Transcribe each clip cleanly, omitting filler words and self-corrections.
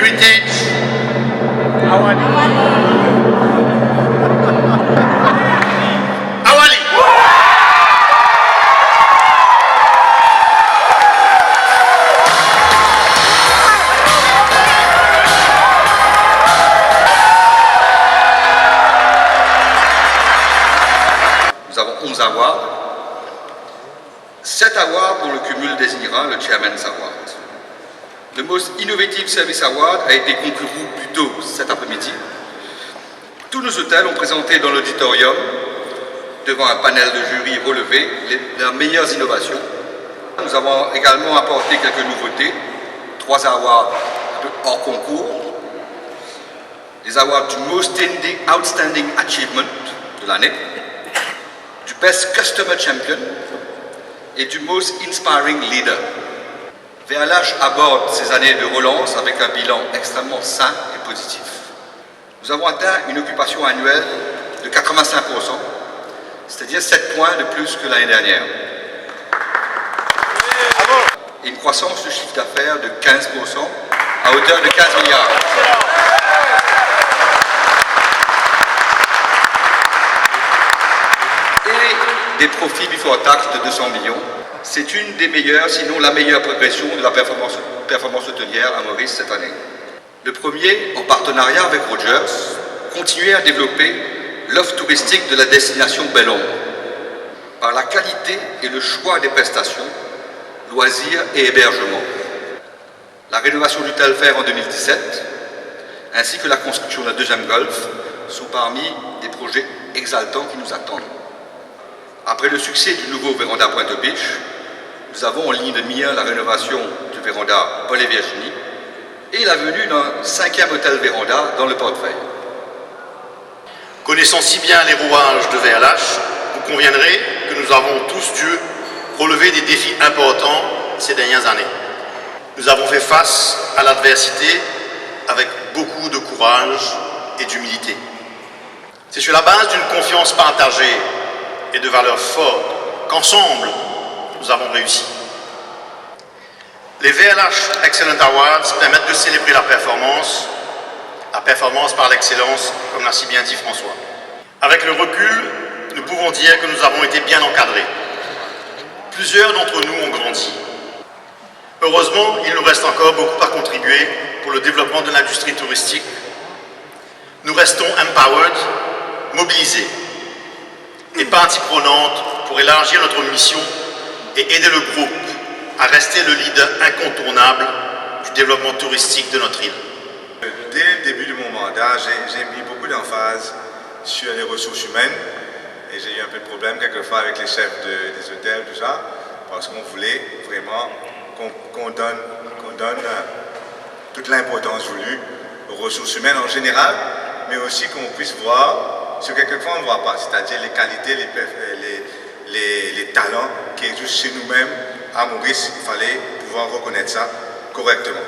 Heritage. Awali. Nous avons 11 awards. 7 awards dont le cumul désignera le Chairman's Award. Le Most Innovative Service Award a été concouru plus tôt cet après-midi. Tous nos hôtels ont présenté dans l'auditorium, devant un panel de jury relevé, leurs meilleures innovations. Nous avons également apporté quelques nouveautés. 3 awards hors concours. Les awards du Most Outstanding Achievement de l'année, du Best Customer Champion et du Most Inspiring Leader. VLH aborde ces années de relance avec un bilan extrêmement sain et positif. Nous avons atteint une occupation annuelle de 85%, c'est-à-dire 7 points de plus que l'année dernière. Et une croissance de chiffre d'affaires de 15% à hauteur de 15 milliards. Et des profits before tax de 200 millions. C'est une des meilleures, sinon la meilleure progression de la performance hôtelière à Maurice cette année. Le premier, en partenariat avec Rogers, continuait à développer l'offre touristique de la destination Belle-Ombre par la qualité et le choix des prestations, loisirs et hébergements. La rénovation du Telfair en 2017, ainsi que la construction d'un deuxième golf, sont parmi des projets exaltants qui nous attendent. Après le succès du nouveau véranda Pointe-aux-Biches, nous avons en ligne de mire la rénovation du véranda Paul-et-Virginie et la venue d'un 5e hôtel véranda dans le portefeuille. Connaissant si bien les rouages de VLH, vous conviendrez que nous avons tous dû relever des défis importants ces dernières années. Nous avons fait face à l'adversité avec beaucoup de courage et d'humilité. C'est sur la base d'une confiance partagée et de valeurs fortes qu'ensemble, nous avons réussi. Les VLH Excellent Awards permettent de célébrer la performance par l'excellence, comme l'a si bien dit François. Avec le recul, nous pouvons dire que nous avons été bien encadrés. Plusieurs d'entre nous ont grandi. Heureusement, il nous reste encore beaucoup à contribuer pour le développement de l'industrie touristique. Nous restons empowered, mobilisés et partie prenante pour élargir notre mission et aider le groupe à rester le leader incontournable du développement touristique de notre île. Dès le début de mon mandat, j'ai mis beaucoup d'emphase sur les ressources humaines et j'ai eu un peu de problème quelquefois avec les chefs des hôtels, tout ça, parce qu'on voulait vraiment qu'on donne toute l'importance voulue aux ressources humaines en général, mais aussi qu'on puisse voir ce que quelquefois on ne voit pas, c'est-à-dire les qualités, les talents qui existent chez nous-mêmes. À Maurice, il fallait pouvoir reconnaître ça correctement.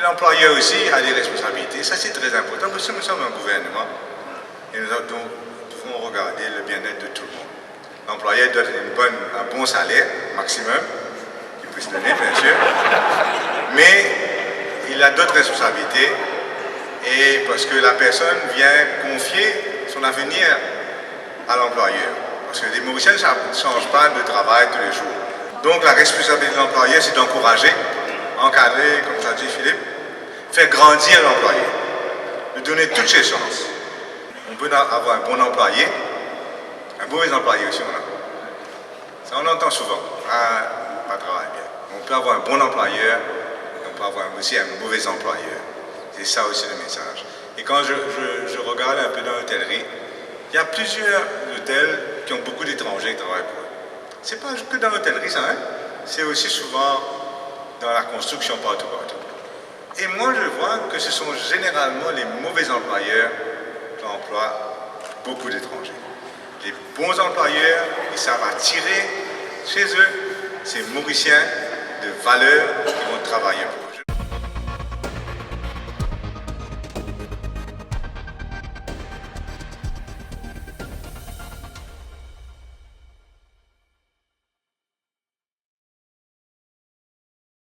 L'employeur aussi a des responsabilités, ça c'est très important parce que nous sommes un gouvernement et nous devons regarder le bien-être de tout le monde. L'employeur doit donner un bon salaire maximum, qu'il puisse donner bien sûr, mais il a d'autres responsabilités et parce que la personne vient confier son avenir à l'employeur. Parce que les Mauriciens ne changent pas de travail tous les jours. Donc la responsabilité de l'employeur, c'est d'encourager, encadrer, comme ça dit Philippe, faire grandir l'employé, lui donner toutes ses chances. On peut avoir un bon employé, un mauvais employé aussi on a. Ça on entend souvent, pas travail bien. On peut avoir un bon employeur, et on peut avoir aussi un mauvais employeur. C'est ça aussi le message. Et quand je regarde un peu dans l'hôtellerie, il y a plusieurs hôtels qui ont beaucoup d'étrangers qui travaillent pour eux. C'est pas que dans l'hôtellerie ça, hein? C'est aussi souvent dans la construction partout. Et moi je vois que ce sont généralement les mauvais employeurs qui emploient beaucoup d'étrangers. Les bons employeurs, ils savent attirer chez eux ces Mauriciens de valeur qui vont travailler pour eux.